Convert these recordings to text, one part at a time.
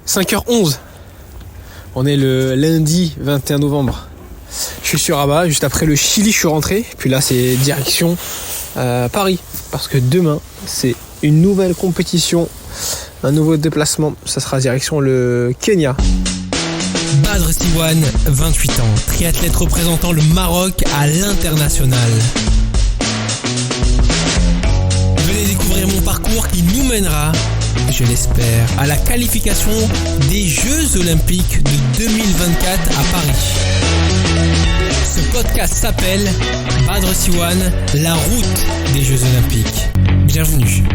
5h11. On est le lundi 21 novembre. Je suis sur Rabat, juste après le Chili je suis rentré. Puis là c'est direction Paris. Parce que demain c'est une nouvelle compétition, un nouveau déplacement. Ça sera direction le Kenya. Badr Siwane, 28 ans, triathlète représentant le Maroc à l'international. Venez découvrir mon parcours qui nous mènera, je l'espère, à la qualification des Jeux Olympiques de 2024 à Paris. Ce podcast s'appelle Badr Siwane, la route des Jeux Olympiques. Bienvenue.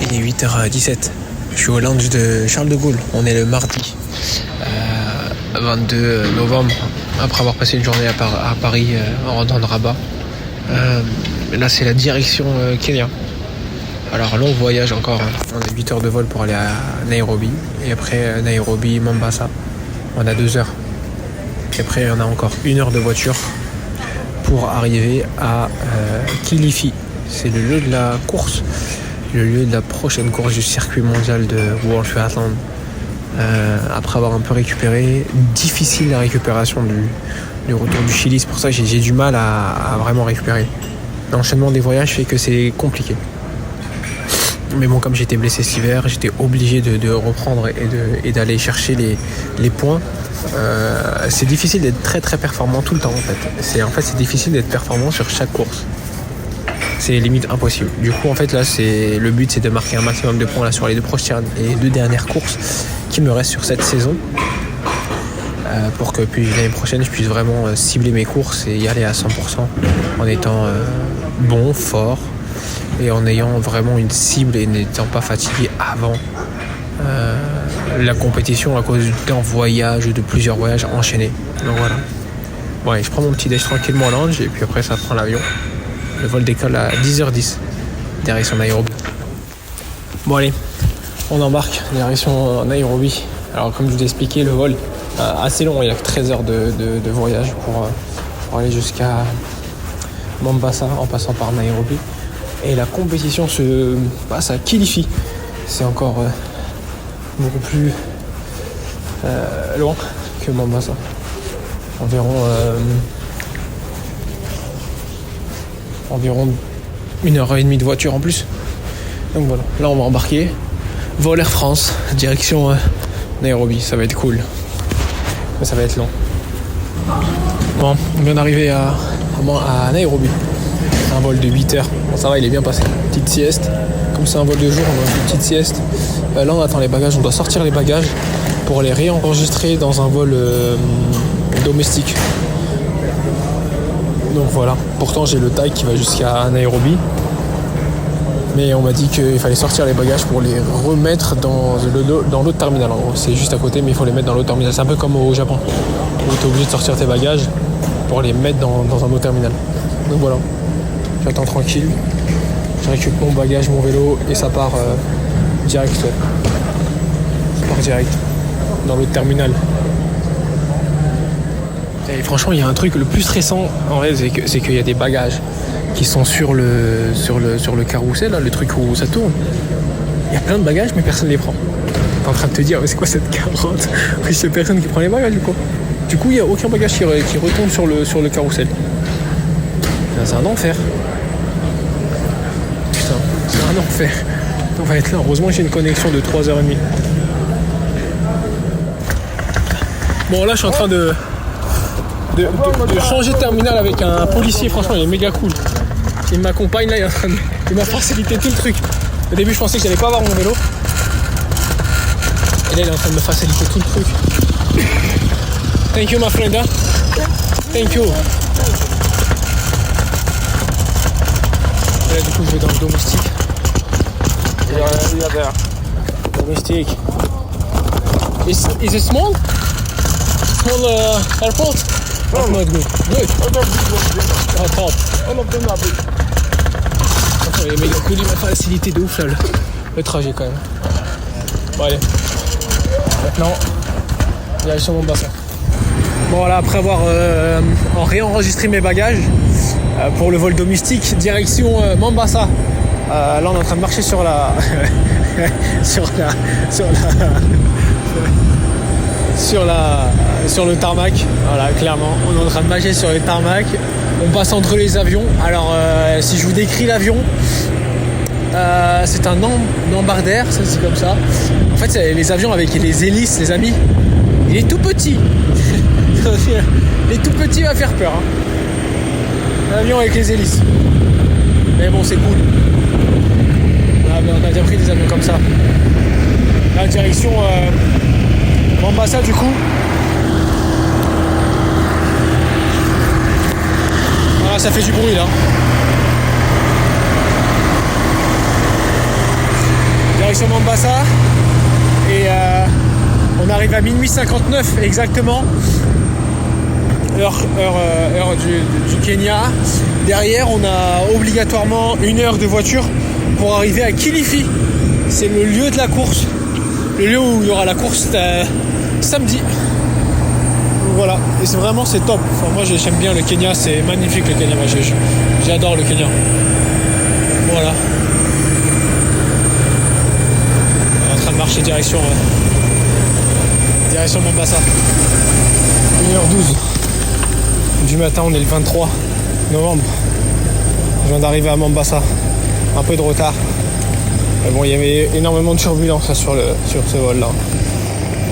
Il est 8h17. Je suis au lounge de Charles de Gaulle. On est le mardi 22 novembre. Après avoir passé une journée à Paris en rentrant de Rabat. Là c'est la direction Kenya. Alors long voyage encore. On a 8 heures de vol pour aller à Nairobi. Et après Nairobi, Mombasa. On a 2 heures. Et après on a encore 1 heure de voiture pour arriver à Kilifi. C'est le lieu de la course. Le lieu de la prochaine course du circuit mondial de World Triathlon. Après avoir un peu récupéré, difficile la récupération du retour du Chili, c'est pour ça que j'ai du mal à vraiment récupérer. L'enchaînement des voyages fait que c'est compliqué. Mais bon, comme j'étais blessé cet hiver, j'étais obligé de reprendre et d'aller chercher les points. C'est difficile d'être très très performant tout le temps en fait. C'est difficile d'être performant sur chaque course. C'est limite impossible. Du coup, en fait, là, le but, c'est de marquer un maximum de points là, sur les 2 prochaines et 2 dernières courses qui me restent sur cette saison. Pour que puis, l'année prochaine, je puisse vraiment cibler mes courses et y aller à 100% en étant bon, fort et en ayant vraiment une cible et n'étant pas fatigué avant la compétition à cause d'un voyage ou de plusieurs voyages enchaînés. Donc voilà. Ouais, je prends mon petit déj tranquillement au lounge et puis après, ça prend l'avion. Le vol décolle à 10h10, direction Nairobi. Bon allez, on embarque, direction Nairobi. Alors comme je vous ai expliqué, le vol assez long, il y a que 13 heures de voyage pour aller jusqu'à Mombasa en passant par Nairobi. Et la compétition se passe à Kilifi. C'est encore beaucoup plus loin que Mombasa. Environ 1h30 de voiture en plus. Donc voilà, là on va embarquer. Vol Air France, direction Nairobi, ça va être cool. Mais ça va être long. Bon, on vient d'arriver à Nairobi. Un vol de 8 heures. Bon ça va, il est bien passé. Petite sieste. Comme c'est un vol de jour, on a une petite sieste. Là on attend les bagages, on doit sortir les bagages pour les réenregistrer dans un vol domestique. Donc voilà, pourtant j'ai le tag qui va jusqu'à Nairobi. Mais on m'a dit qu'il fallait sortir les bagages pour les remettre dans l'autre terminal. En gros, c'est juste à côté, mais il faut les mettre dans l'autre terminal. C'est un peu comme au Japon, où tu es obligé de sortir tes bagages pour les mettre dans un autre terminal. Donc voilà, j'attends tranquille. Je récupère mon bagage, mon vélo, et ça part direct. Ça part direct dans l'autre terminal. Et franchement, il y a un truc le plus stressant en vrai, c'est qu'il y a des bagages qui sont sur le carrousel, là, le truc où ça tourne. Il y a plein de bagages, mais personne ne les prend. T'es en train de te dire, mais c'est quoi cette carotte? C'est personne qui prend les bagages, du coup. Du coup, il n'y a aucun bagage qui retombe sur le carrousel. C'est un enfer. Putain, c'est un enfer. On va être là. Heureusement, j'ai une connexion de 3h30. Bon, là, je suis en train de changer de terminal avec un policier. Franchement, il est méga cool. Il m'accompagne là, il m'a facilité tout le truc. Au début je pensais que j'allais pas avoir mon vélo. Et là il est en train de me faciliter tout le truc. Thank you my friend. Thank you. Et là du coup je vais dans le domestique. Domestique. Is it small? Small airport? Not good. Good. Oh, top. All of them are big. Il est méga cool, il m'a facilité de ouf là le trajet quand même. Bon allez. Maintenant, direction Mombasa. Bon voilà, après avoir réenregistré mes bagages, pour le vol domestique, direction Mombasa. Là on est en train de marcher sur la sur le tarmac. Voilà, clairement on est en train de marcher sur le tarmac. On passe entre les avions. Alors si je vous décris l'avion, c'est un Embraer, ça c'est comme ça. En fait c'est les avions avec les hélices, les amis. Il est tout petit. Il est tout petit, il va faire peur. L'avion avec les hélices. Mais bon, c'est cool. On a déjà pris des avions comme ça. La direction Mombasa du coup. Voilà, ça fait du bruit là. Direction Mombasa. Et on arrive à minuit 59 exactement. Heure du Kenya. Derrière, on a obligatoirement 1 heure de voiture pour arriver à Kilifi. C'est le lieu de la course. Le lieu où il y aura la course samedi. Donc voilà. Et c'est top. Enfin, moi, j'aime bien le Kenya. C'est magnifique le Kenya. Moi, j'adore le Kenya. Voilà. On est en train de marcher direction Mombasa. 1h12. Du matin, on est le 23 novembre. Je viens d'arriver à Mombasa. Un peu de retard. Mais bon, il y avait énormément de turbulences là, sur ce vol là.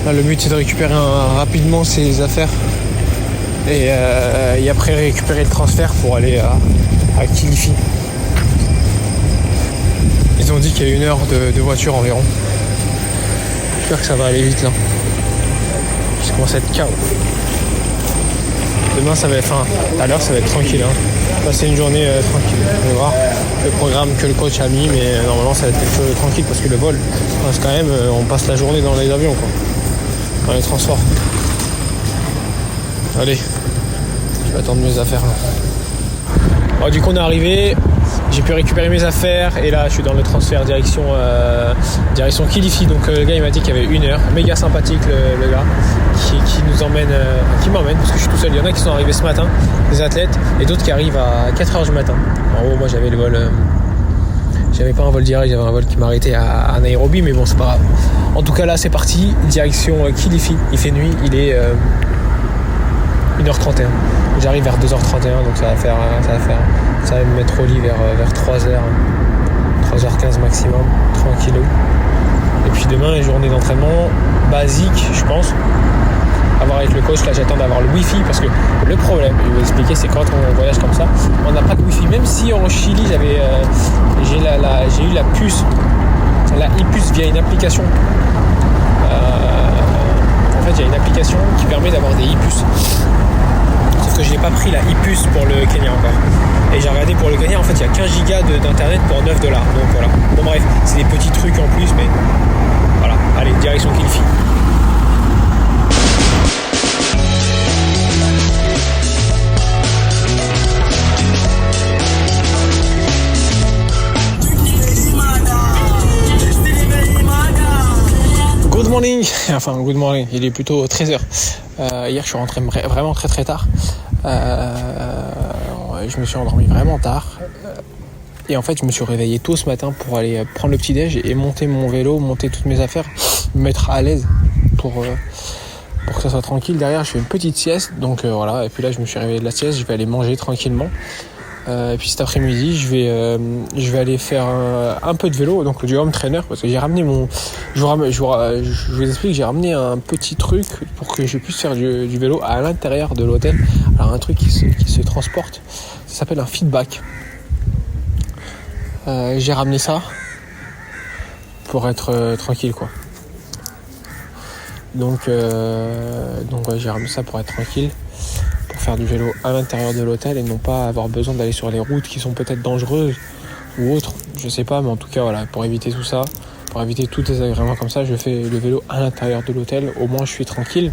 Là, le but c'est de récupérer rapidement ses affaires et après récupérer le transfert pour aller à Kilifi. Ils ont dit qu'il y a 1 heure de voiture environ. J'espère que ça va aller vite là. Je commence à être KO. Demain ça va être, tout à l'heure ça va être tranquille. Passer une journée tranquille. On va voir le programme que le coach a mis, mais normalement ça va être quelque chose de tranquille parce que le vol, quand même, on passe la journée dans les avions, quoi. Dans les transports. Allez, je vais attendre mes affaires là. Alors, du coup on est arrivé, j'ai pu récupérer mes affaires et là je suis dans le transfert direction Kilifi. Donc le gars il m'a dit qu'il y avait 1 heure. Méga sympathique le gars qui nous emmène, qui m'emmène parce que je suis tout seul. Il y en a qui sont arrivés ce matin, des athlètes, et d'autres qui arrivent à 4h du matin. En gros moi j'avais le vol, j'avais pas un vol direct, j'avais un vol qui m'arrêtait à Nairobi, mais bon c'est pas grave. En tout cas là c'est parti, direction Kilifi. Il fait nuit, il est 1h31. J'arrive vers 2h31, donc ça va me mettre au lit vers 3h15 maximum, tranquillou. Et puis demain, les journées d'entraînement basiques, je pense. À voir avec le coach, là j'attends d'avoir le wifi parce que le problème, je vais vous expliquer, c'est quand on voyage comme ça, on n'a pas de wifi. Même si en Chili j'ai eu la puce, la e-puce via une application. En fait, il y a une application qui permet d'avoir des e-puces. Sauf que je n'ai pas pris la e-puce pour le Kenya encore. Et j'ai regardé pour le Kenya, en fait, il y a 15 gigas d'internet pour $9. Donc voilà. Bon bref, c'est des petits trucs en plus, mais voilà. Allez, direction Kilifi. Good morning, enfin good morning, il est plutôt 13h. Hier je suis rentré vraiment très très tard. Je me suis endormi vraiment tard. Et en fait je me suis réveillé tôt ce matin pour aller prendre le petit déj et monter mon vélo, monter toutes mes affaires, me mettre à l'aise pour que ça soit tranquille. Derrière je fais une petite sieste, donc voilà. Et puis là je me suis réveillé de la sieste, je vais aller manger tranquillement. Et puis cet après-midi, je vais aller faire un peu de vélo, donc du home trainer, parce que j'ai ramené je vous explique, j'ai ramené un petit truc pour que je puisse faire du vélo à l'intérieur de l'hôtel. Alors un truc qui se transporte, ça s'appelle un feedback. J'ai ramené ça pour être tranquille, quoi. Donc ouais, j'ai ramené ça pour être tranquille, pour faire du vélo à l'intérieur de l'hôtel et non pas avoir besoin d'aller sur les routes qui sont peut-être dangereuses ou autres, je sais pas, mais en tout cas voilà, pour éviter tout ça, pour éviter tout désagrément comme ça, je fais le vélo à l'intérieur de l'hôtel, au moins je suis tranquille.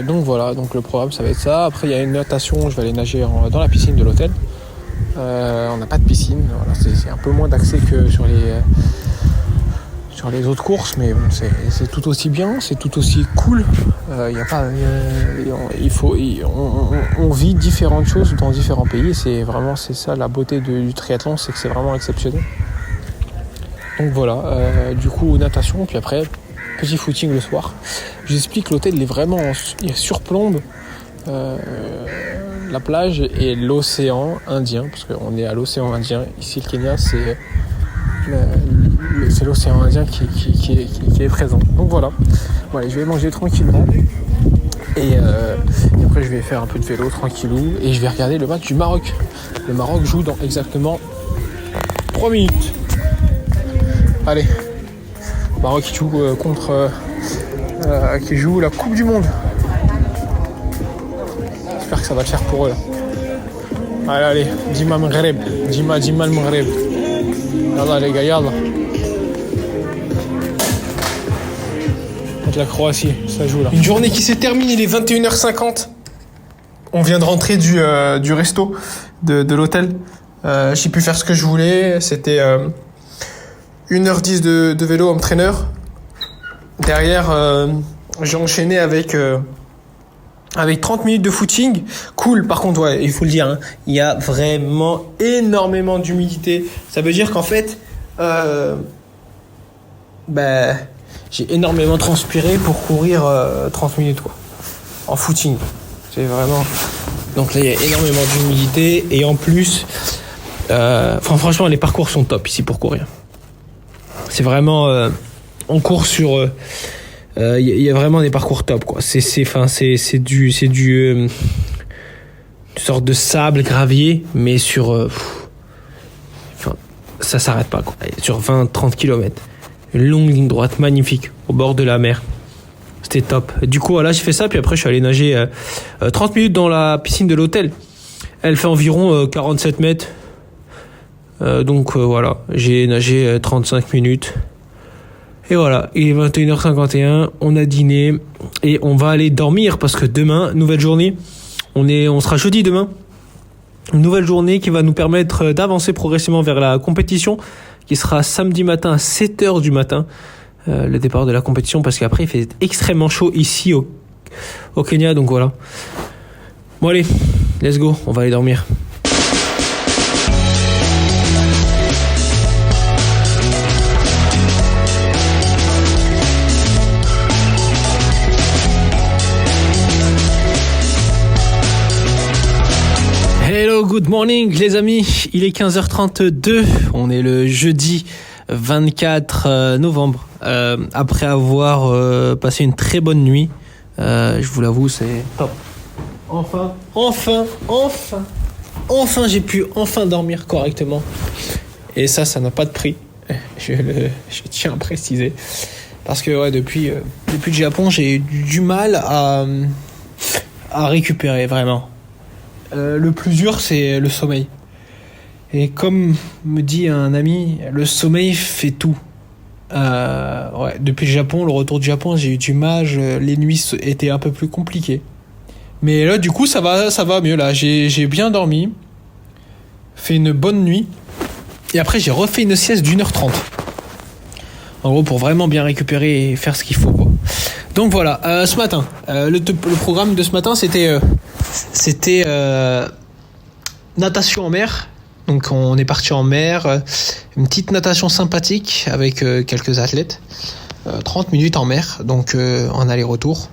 Donc voilà, donc le programme ça va être ça. Après il y a une natation, je vais aller nager dans la piscine de l'hôtel. On n'a pas de piscine, voilà, c'est un peu moins d'accès que sur sur les autres courses, mais bon, c'est tout aussi bien, c'est tout aussi cool. On vit différentes choses dans différents pays. C'est ça la beauté du triathlon, c'est que c'est vraiment exceptionnel. Donc voilà, du coup natation, puis après petit footing le soir. Je vous explique, l'hôtel il surplombe la plage et l'océan Indien, parce qu'on est à l'océan Indien. Ici le Kenya, c'est l'océan Indien qui est présent. Donc voilà, je vais manger tranquillement et après je vais faire un peu de vélo tranquillou et je vais regarder le match du Maroc. Le Maroc joue dans exactement 3 minutes. Allez, Maroc qui joue qui joue la Coupe du Monde. J'espère que ça va le faire pour eux là. Allez, Dima Maghreb, Dima le Maghreb. Yallah les gars, yallah. Contre la Croatie, ça joue là. Une journée qui s'est terminée, il est 21h50. On vient de rentrer du resto de l'hôtel. J'ai pu faire ce que je voulais. C'était 1h10 de vélo homme trainer. Derrière, j'ai enchaîné avec 30 minutes de footing. Cool, par contre, il faut le dire, hein, il y a vraiment énormément d'humidité. Ça veut dire qu'en fait, j'ai énormément transpiré pour courir 30 minutes, quoi, en footing. C'est vraiment... Donc là, il y a énormément d'humidité. Et en plus, franchement, les parcours sont top ici pour courir. C'est vraiment... on court sur... il y a vraiment des parcours top, quoi. C'est une sorte de sable gravier, mais sur ça s'arrête pas, quoi. Sur 20-30 km, une longue ligne droite magnifique au bord de la mer. C'était top. Du coup voilà, j'ai fait ça, puis après je suis allé nager 30 minutes dans la piscine de l'hôtel. Elle fait environ 47 mètres, donc voilà, j'ai nagé 35 minutes. Et voilà, il est 21h51, on a dîné et on va aller dormir parce que demain, nouvelle journée, on sera jeudi demain. Une nouvelle journée qui va nous permettre d'avancer progressivement vers la compétition qui sera samedi matin à 7h du matin, le départ de la compétition, parce qu'après il fait extrêmement chaud ici au Kenya, donc voilà. Bon allez, let's go, on va aller dormir. Good morning les amis, il est 15h32, on est le jeudi 24 novembre, après avoir passé une très bonne nuit, je vous l'avoue, c'est top. Enfin j'ai pu dormir correctement, et ça n'a pas de prix, je tiens à préciser, parce que depuis le Japon j'ai eu du mal à récupérer vraiment. Le plus dur, c'est le sommeil. Et comme me dit un ami, le sommeil fait tout. Depuis le Japon, le retour du Japon, j'ai eu du mal. Les nuits étaient un peu plus compliquées. Mais là, du coup, ça va mieux. Là, j'ai bien dormi, fait une bonne nuit. Et après, j'ai refait une sieste d'1h30. En gros, pour vraiment bien récupérer et faire ce qu'il faut, quoi. Donc voilà, ce matin, le programme de ce matin, c'était natation en mer. Donc on est parti en mer, une petite natation sympathique avec quelques athlètes, 30 minutes en mer, donc en aller-retour.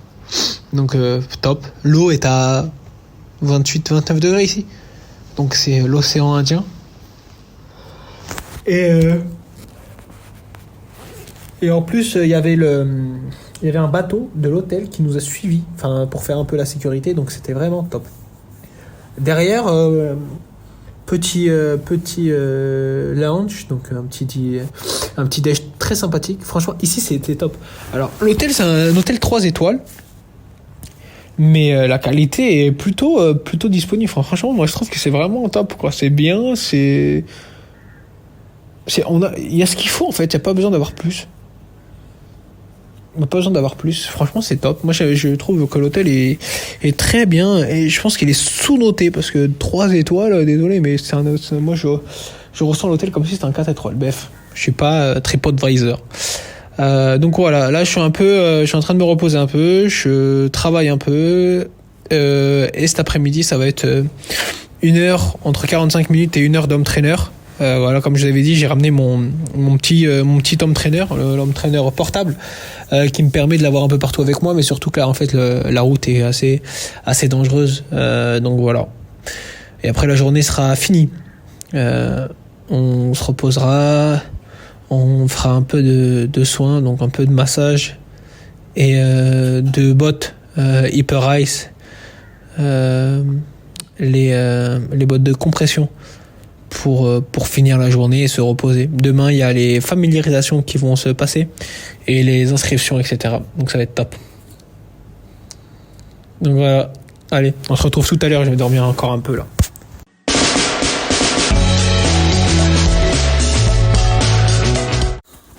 Donc top. L'eau est à 28-29 degrés ici. Donc c'est l'océan Indien. Et en plus il y avait un bateau de l'hôtel qui nous a suivis, pour faire un peu la sécurité, donc c'était vraiment top. Derrière, petit lounge, donc un petit déj très sympathique. Franchement, ici c'était top. Alors l'hôtel, c'est un hôtel 3 étoiles, mais la qualité est plutôt disponible. Franchement, moi je trouve que c'est vraiment top, quoi. C'est bien, il y a ce qu'il faut en fait. Il y a pas besoin d'avoir plus. On n'a pas besoin d'avoir plus. Franchement, c'est top. Moi, je trouve que l'hôtel est très bien, et je pense qu'il est sous-noté parce que 3 étoiles, désolé, mais moi, je ressens l'hôtel comme si c'était un 4 étoiles. Bref, je suis pas TripAdvisor. Donc voilà, là je suis en train de me reposer un peu, je travaille un peu, et cet après-midi ça va être 1 heure, entre 45 minutes et 1 heure d'home trainer. Voilà, comme je vous avais dit, j'ai ramené mon petit home trainer, l'home trainer portable, qui me permet de l'avoir un peu partout avec moi, mais surtout que là en fait la route est assez dangereuse, donc voilà. Et après la journée sera finie, on se reposera, on fera un peu de soins, donc un peu de massage et de bottes Hyper Ice, les bottes de compression pour finir la journée et se reposer. Demain, il y a les familiarisations qui vont se passer et les inscriptions, etc. Donc ça va être top. Donc voilà, allez, on se retrouve tout à l'heure, je vais dormir encore un peu là.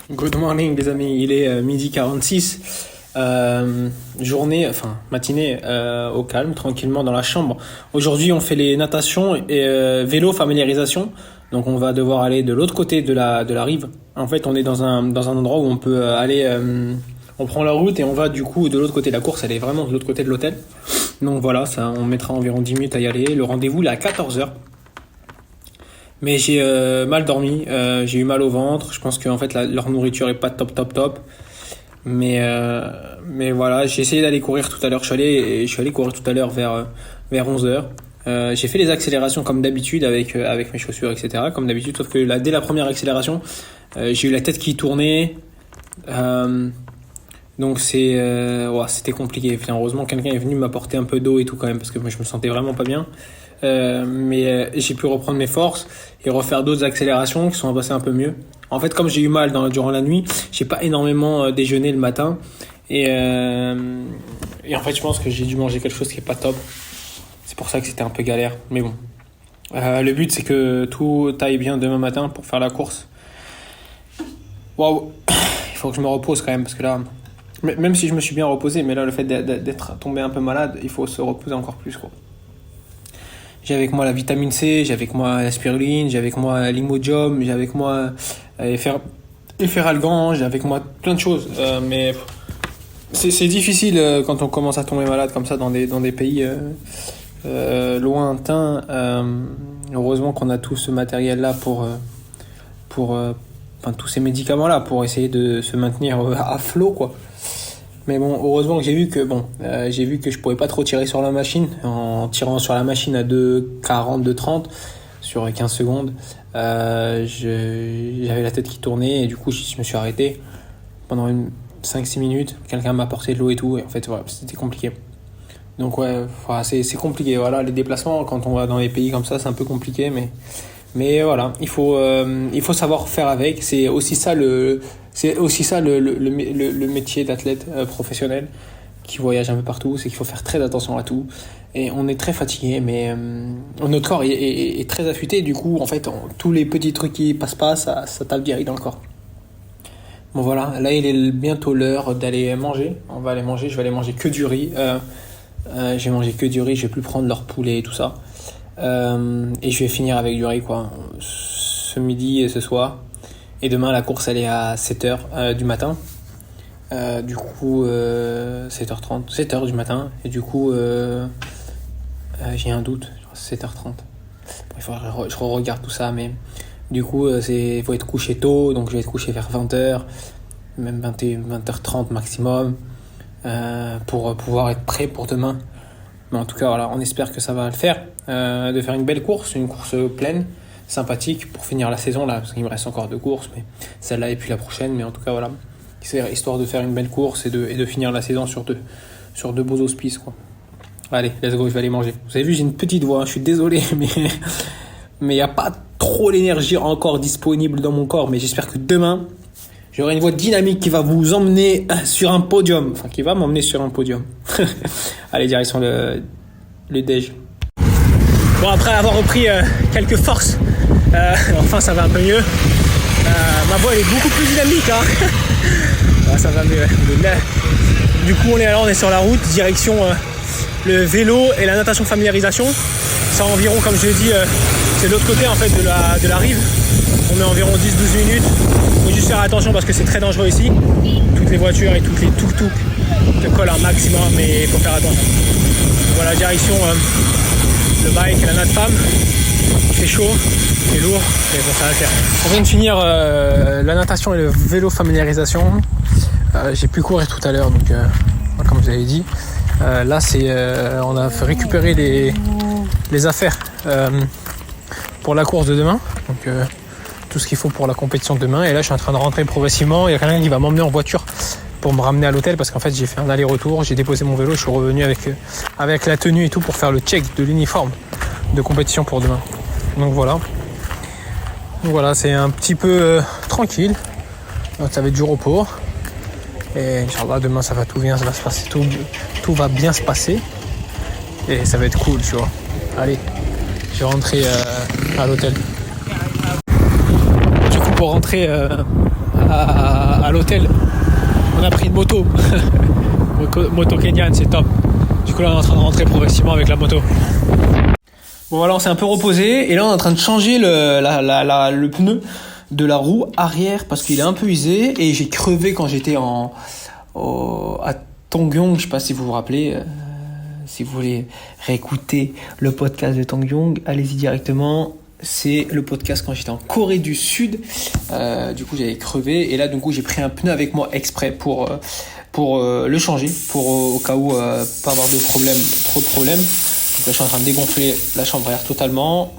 Good morning les amis, il est 12h46. Matinée au calme, tranquillement dans la chambre. Aujourd'hui on fait les natations et vélo familiarisation. Donc on va devoir aller de l'autre côté de la rive. En fait on est dans un endroit où on peut aller, on prend la route et on va du coup de l'autre côté. La course elle est vraiment de l'autre côté de l'hôtel. Donc voilà, ça on mettra environ 10 minutes à y aller. Le rendez-vous il est à 14h. Mais j'ai mal dormi, j'ai eu mal au ventre. Je pense que en fait leur nourriture est pas top. Mais voilà, j'ai essayé d'aller courir tout à l'heure. Je suis allé courir tout à l'heure vers 11h. J'ai fait les accélérations comme d'habitude avec mes chaussures, etc. Comme d'habitude, sauf que dès la première accélération, j'ai eu la tête qui tournait. Donc c'était compliqué. Enfin, heureusement, quelqu'un est venu m'apporter un peu d'eau et tout quand même, parce que moi je me sentais vraiment pas bien. Mais j'ai pu reprendre mes forces et refaire d'autres accélérations qui sont passées un peu mieux. En fait, comme j'ai eu mal durant la nuit, j'ai pas énormément déjeuné le matin et en fait, je pense que j'ai dû manger quelque chose qui est pas top. C'est pour ça que c'était un peu galère. Mais bon, le but c'est que tout aille bien demain matin pour faire la course. Waouh, il faut que je me repose quand même parce que là, même si je me suis bien reposé, mais là le fait d'être tombé un peu malade, il faut se reposer encore plus quoi. J'ai avec moi la vitamine C, j'ai avec moi la spiruline, j'ai avec moi l'Imodium, j'ai avec moi Efferalgan, j'ai avec moi plein de choses. Mais c'est difficile quand on commence à tomber malade comme ça dans des pays lointains. Heureusement qu'on a tout ce matériel-là pour tous ces médicaments-là pour essayer de se maintenir à flot, quoi. Mais bon, heureusement que j'ai vu que je pouvais pas trop tirer sur la machine. En tirant sur la machine à 2,40, 2,30 sur 15 secondes, j'avais la tête qui tournait et du coup je me suis arrêté pendant 5-6 minutes. Quelqu'un m'a apporté de l'eau et tout et en fait voilà, c'était compliqué. Donc ouais, c'est compliqué. Voilà, les déplacements quand on va dans les pays comme ça, c'est un peu compliqué, mais voilà, il faut savoir faire avec. C'est aussi ça le métier d'athlète professionnel qui voyage un peu partout, c'est qu'il faut faire très attention à tout. Et on est très fatigué, mais notre corps est très affûté. Du coup, en fait, tous les petits trucs qui passent pas, ça tape direct dans le corps. Bon voilà, là il est bientôt l'heure d'aller manger. On va aller manger. Je vais aller manger que du riz. J'ai mangé que du riz. Je vais plus prendre leur poulet et tout ça. Et je vais finir avec du riz quoi. Ce midi et ce soir. Et demain la course elle est à 7h du matin. Du coup 7h30, 7h du matin. Et du coup j'ai un doute, 7h30. Bon, il faudra que je regarde tout ça, mais du coup il faut être couché tôt, donc je vais être couché vers 20h, même 20h30 maximum, pour pouvoir être prêt pour demain. Mais en tout cas voilà, on espère que ça va le faire, de faire une belle course, une course pleine, sympathique pour finir la saison là, parce qu'il me reste encore 2 courses, mais celle-là et puis la prochaine. Mais en tout cas voilà, c'est histoire de faire une belle course et de finir la saison sur deux beaux auspices quoi. Allez, let's go, je vais aller manger. Vous avez vu, j'ai une petite voix, je suis désolé, mais il n'y a pas trop l'énergie encore disponible dans mon corps. Mais j'espère que demain, j'aurai une voix dynamique qui va vous emmener sur un podium. Enfin, qui va m'emmener sur un podium. Allez, direction le déj. Bon, après avoir repris quelques forces, enfin ça va un peu mieux. Ma voix elle est beaucoup plus dynamique, hein. Ouais, ça va mieux. Du coup, on est sur la route, direction le vélo et la natation familiarisation. Ça environ, comme je l'ai dit, c'est de l'autre côté en fait de la rive. On met environ 10-12 minutes. Il faut juste faire attention parce que c'est très dangereux ici. Toutes les voitures et toutes les tuk-tuk te collent un maximum, mais il faut faire attention. Voilà, direction le bike, la natte femme. Il fait chaud, c'est lourd, mais bon, ça va le faire. On vient de finir la natation et le vélo familiarisation. J'ai pu courir tout à l'heure, donc comme je l'avais dit. Là, on a fait récupérer les affaires pour la course de demain. Donc tout ce qu'il faut pour la compétition de demain. Et là, je suis en train de rentrer progressivement. Il y a quelqu'un qui va m'emmener en voiture pour me ramener à l'hôtel parce qu'en fait, j'ai fait un aller-retour. J'ai déposé mon vélo. Je suis revenu avec la tenue et tout pour faire le check de l'uniforme de compétition pour demain. Donc voilà, c'est un petit peu tranquille. Donc, ça va être du repos. Et Inch'Allah, demain, ça va se passer. Tout va bien se passer. Et ça va être cool, tu vois. Allez, je vais rentrer à l'hôtel. Du coup, pour rentrer à l'hôtel, on a pris une moto. Moto kenyane, c'est top. Du coup, là, on est en train de rentrer progressivement avec la moto. Bon, voilà, on s'est un peu reposé. Et là, on est en train de changer le pneu de la roue arrière parce qu'il est un peu usé. Et j'ai crevé quand j'étais à Tongyong. Je sais pas si vous vous rappelez. Si vous voulez réécouter le podcast de Tongyong, allez-y directement. C'est le podcast quand j'étais en Corée du Sud. Du coup, j'avais crevé. Et là, du coup, j'ai pris un pneu avec moi exprès pour le changer. Au cas où pas avoir trop de problèmes. Donc là, je suis en train de dégonfler la chambre à air totalement.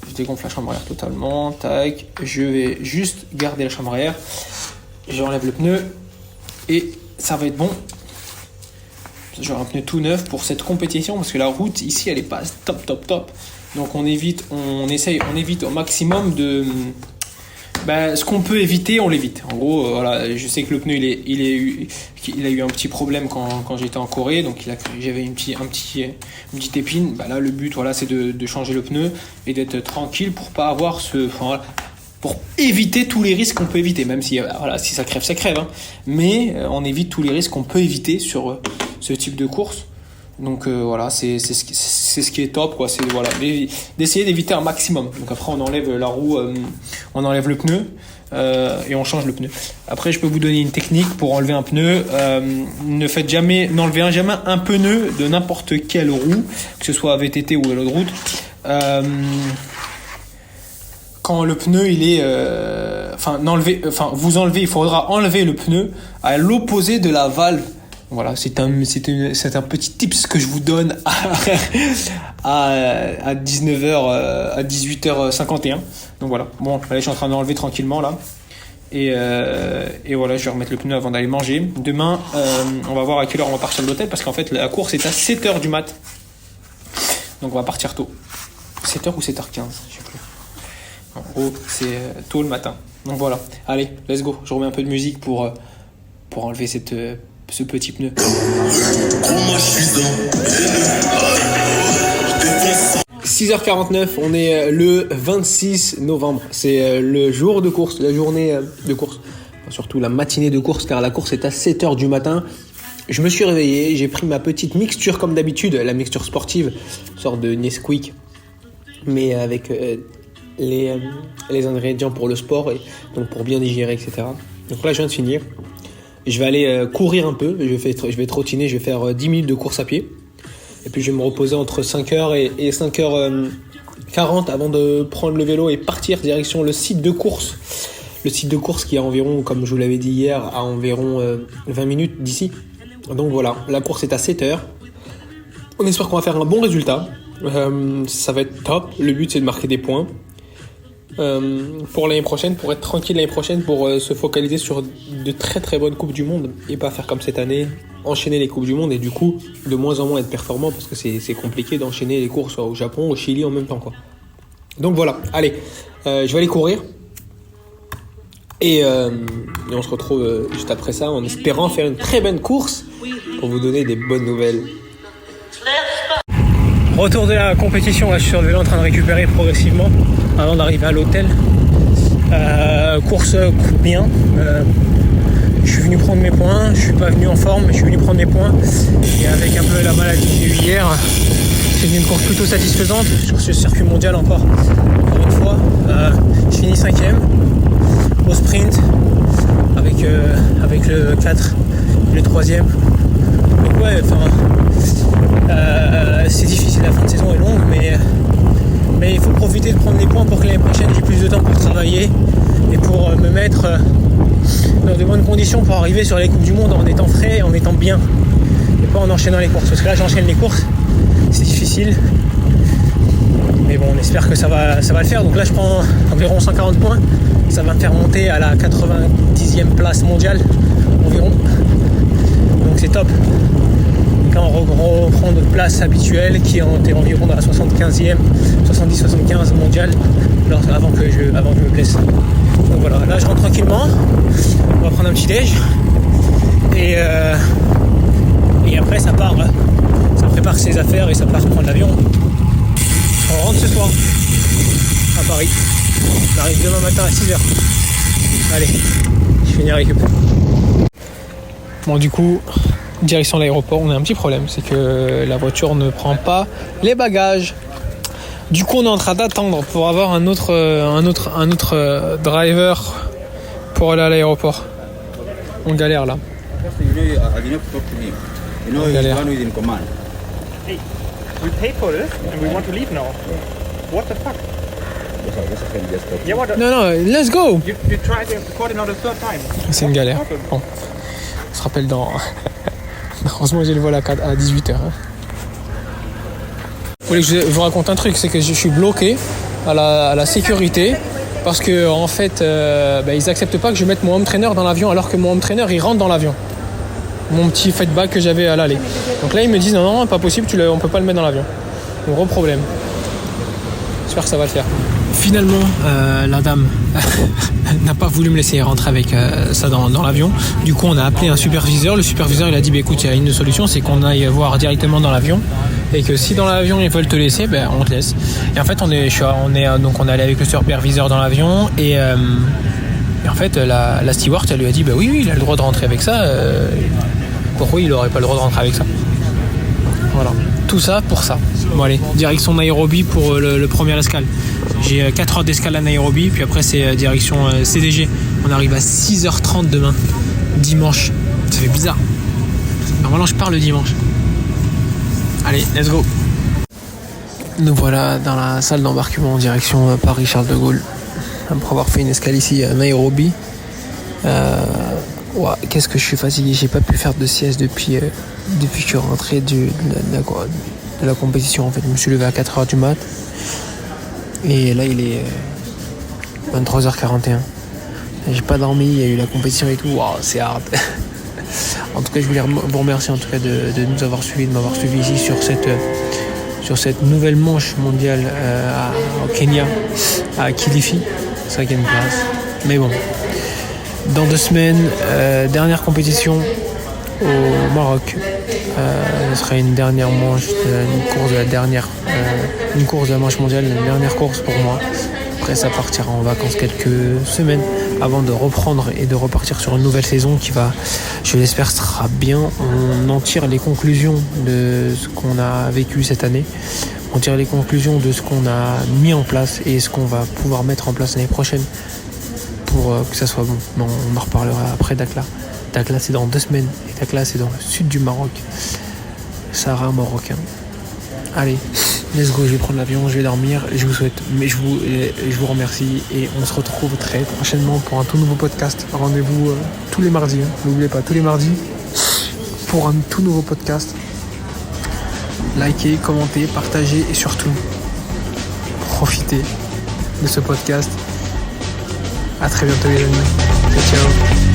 Je dégonfle la chambre à air totalement. Tac. Je vais juste garder la chambre à air. J'enlève le pneu. Et ça va être bon. J'aurai un pneu tout neuf pour cette compétition. Parce que la route ici, elle est pas top. Donc on évite au maximum de... ce qu'on peut éviter, on l'évite. En gros, voilà, je sais que le pneu, il a eu un petit problème quand j'étais en Corée, donc j'avais une petite épine. Là, le but, voilà, c'est de changer le pneu et d'être tranquille pour pas avoir pour éviter tous les risques qu'on peut éviter, même si ça crève, ça crève. Hein. Mais on évite tous les risques qu'on peut éviter sur ce type de course. Donc voilà, c'est ce qui est top, quoi. C'est d'essayer d'éviter un maximum. Donc après, on enlève la roue, on enlève le pneu et on change le pneu. Après, je peux vous donner une technique pour enlever un pneu. N'enlevez jamais un pneu de n'importe quelle roue, que ce soit VTT ou vélo de route. Quand le pneu il faudra enlever le pneu à l'opposé de la valve. Voilà, c'est un petit tips que je vous donne à 19h, à 18h51. Donc voilà, bon, allez, je suis en train d'enlever tranquillement là. Et voilà, je vais remettre le pneu avant d'aller manger. Demain, on va voir à quelle heure on va partir de l'hôtel parce qu'en fait, la course est à 7h du mat. Donc on va partir tôt. 7h ou 7h15, je sais plus. En gros, c'est tôt le matin. Donc voilà, allez, let's go. Je remets un peu de musique pour enlever ce petit pneu. 6h49, on est le 26 novembre. C'est le jour de course, la journée de course. Enfin, surtout la matinée de course, car la course est à 7h du matin. Je me suis réveillé, j'ai pris ma petite mixture comme d'habitude, la mixture sportive, une sorte de Nesquik, mais avec les ingrédients pour le sport, et donc pour bien digérer, etc. Donc là, je viens de finir. Je vais aller courir un peu, je vais trottiner, je vais faire 10 minutes de course à pied. Et puis je vais me reposer entre 5h et 5h40 avant de prendre le vélo et partir direction le site de course. Le site de course qui est environ, comme je vous l'avais dit hier, à environ 20 minutes d'ici. Donc voilà, la course est à 7h. On espère qu'on va faire un bon résultat. Ça va être top. Le but, c'est de marquer des points. Pour l'année prochaine, pour être tranquille l'année prochaine, pour se focaliser sur de très très bonnes Coupes du Monde et pas faire comme cette année, enchaîner les Coupes du Monde et du coup de moins en moins être performant parce que c'est compliqué d'enchaîner les courses au Japon, au Chili en même temps, quoi. Donc voilà, allez, je vais aller courir et on se retrouve juste après ça en espérant faire une très bonne course pour vous donner des bonnes nouvelles. Retour de la compétition, là je suis sur le vélo en train de récupérer progressivement avant d'arriver à l'hôtel. Course bien. Je suis venu prendre mes points, je suis pas venu en forme, mais je suis venu prendre mes points. Et avec un peu la maladie que j'ai eue hier, c'est une course plutôt satisfaisante sur ce circuit mondial encore une fois. Je finis 5e 4 et le 3e. Donc ouais, c'est difficile, la fin de saison est longue, mais il faut profiter de prendre les points pour que l'année prochaine j'ai plus de temps pour travailler et pour me mettre dans de bonnes conditions pour arriver sur les Coupes du Monde en étant frais et en étant bien, et pas en enchaînant les courses, parce que là j'enchaîne les courses, c'est difficile, mais bon, on espère que ça va le faire. Donc là je prends environ 140 points, ça va me faire monter à la 90e place mondiale environ, donc c'est top. Là on reprend notre place habituelle qui est environ dans la 75e, 70-75 mondiale, avant que je me blesse. Donc voilà, là je rentre tranquillement, on va prendre un petit déj et après ça part, ça prépare ses affaires et ça part prendre l'avion. On rentre ce soir à Paris, on arrive demain matin à 6h. Allez, je finis la récup. Bon, du coup, direction l'aéroport, on a un petit problème, c'est que la voiture ne prend pas les bagages. Du coup, on est en train d'attendre pour avoir un autre driver pour aller à l'aéroport. On galère là. On galère. Hey, we paid for this and we want to leave now. What the fuck? Yeah, what the... Non, let's go. You tried to record it now the third time. C'est une galère. Bon, on se rappelle dans... Heureusement, j'ai le vol à 18h. Vous voulez que je vous raconte un truc, c'est que je suis bloqué à la sécurité parce que en fait, ils acceptent pas que je mette mon home trainer dans l'avion alors que mon home trainer il rentre dans l'avion. Mon petit feedback que j'avais à l'aller. Donc là, ils me disent non, pas possible, on peut pas le mettre dans l'avion. Donc, gros problème. J'espère que ça va le faire. Finalement, la dame n'a pas voulu me laisser rentrer avec ça dans l'avion. Du coup, on a appelé un superviseur. Le superviseur, il a dit écoute, il y a une solution, c'est qu'on aille voir directement dans l'avion. Et que si dans l'avion ils veulent te laisser, on te laisse. Et en fait, on est allé avec le superviseur dans l'avion et en fait, la steward, elle lui a dit oui, il a le droit de rentrer avec ça. Pourquoi il n'aurait pas le droit de rentrer avec ça? Voilà. Tout ça pour ça. Bon allez, direction Nairobi pour le premier escale. J'ai 4 heures d'escale à Nairobi, puis après c'est direction CDG. On arrive à 6h30 demain, dimanche. Ça fait bizarre. Normalement je pars le dimanche. Allez, let's go. Nous voilà dans la salle d'embarquement en direction Paris-Charles de Gaulle. Après avoir fait une escale ici à Nairobi. Qu'est-ce que je suis fatigué. J'ai pas pu faire de sieste depuis que je suis rentré de la compétition. En fait, je me suis levé à 4h du mat. Et là, il est 23h41. J'ai pas dormi, il y a eu la compétition et tout. C'est hard. En tout cas, je voulais vous remercier en tout cas de nous avoir suivis, de m'avoir suivi ici sur cette nouvelle manche mondiale au Kenya, à Kilifi. C'est vrai qu'il y a une place. Mais bon, dans 2 semaines, dernière compétition au Maroc. Ce sera une dernière manche, une course de la manche mondiale, une dernière course pour moi. Après, ça partira en vacances quelques semaines avant de reprendre et de repartir sur une nouvelle saison qui va, je l'espère, sera bien. On en tire les conclusions de ce qu'on a vécu cette année. On tire les conclusions de ce qu'on a mis en place et ce qu'on va pouvoir mettre en place l'année prochaine pour que ça soit bon. Mais on en reparlera après Dakhla. Dakhla, c'est dans 2 semaines. Et Dakhla, c'est dans le sud du Maroc. Sahara marocain. Allez, let's go, je vais prendre l'avion, je vais dormir. Je vous souhaite, mais je vous remercie et on se retrouve très prochainement pour un tout nouveau podcast. Rendez-vous tous les mardis, n'oubliez pas, tous les mardis pour un tout nouveau podcast. Likez, commentez, partagez et surtout profitez de ce podcast. À très bientôt les amis. Ciao.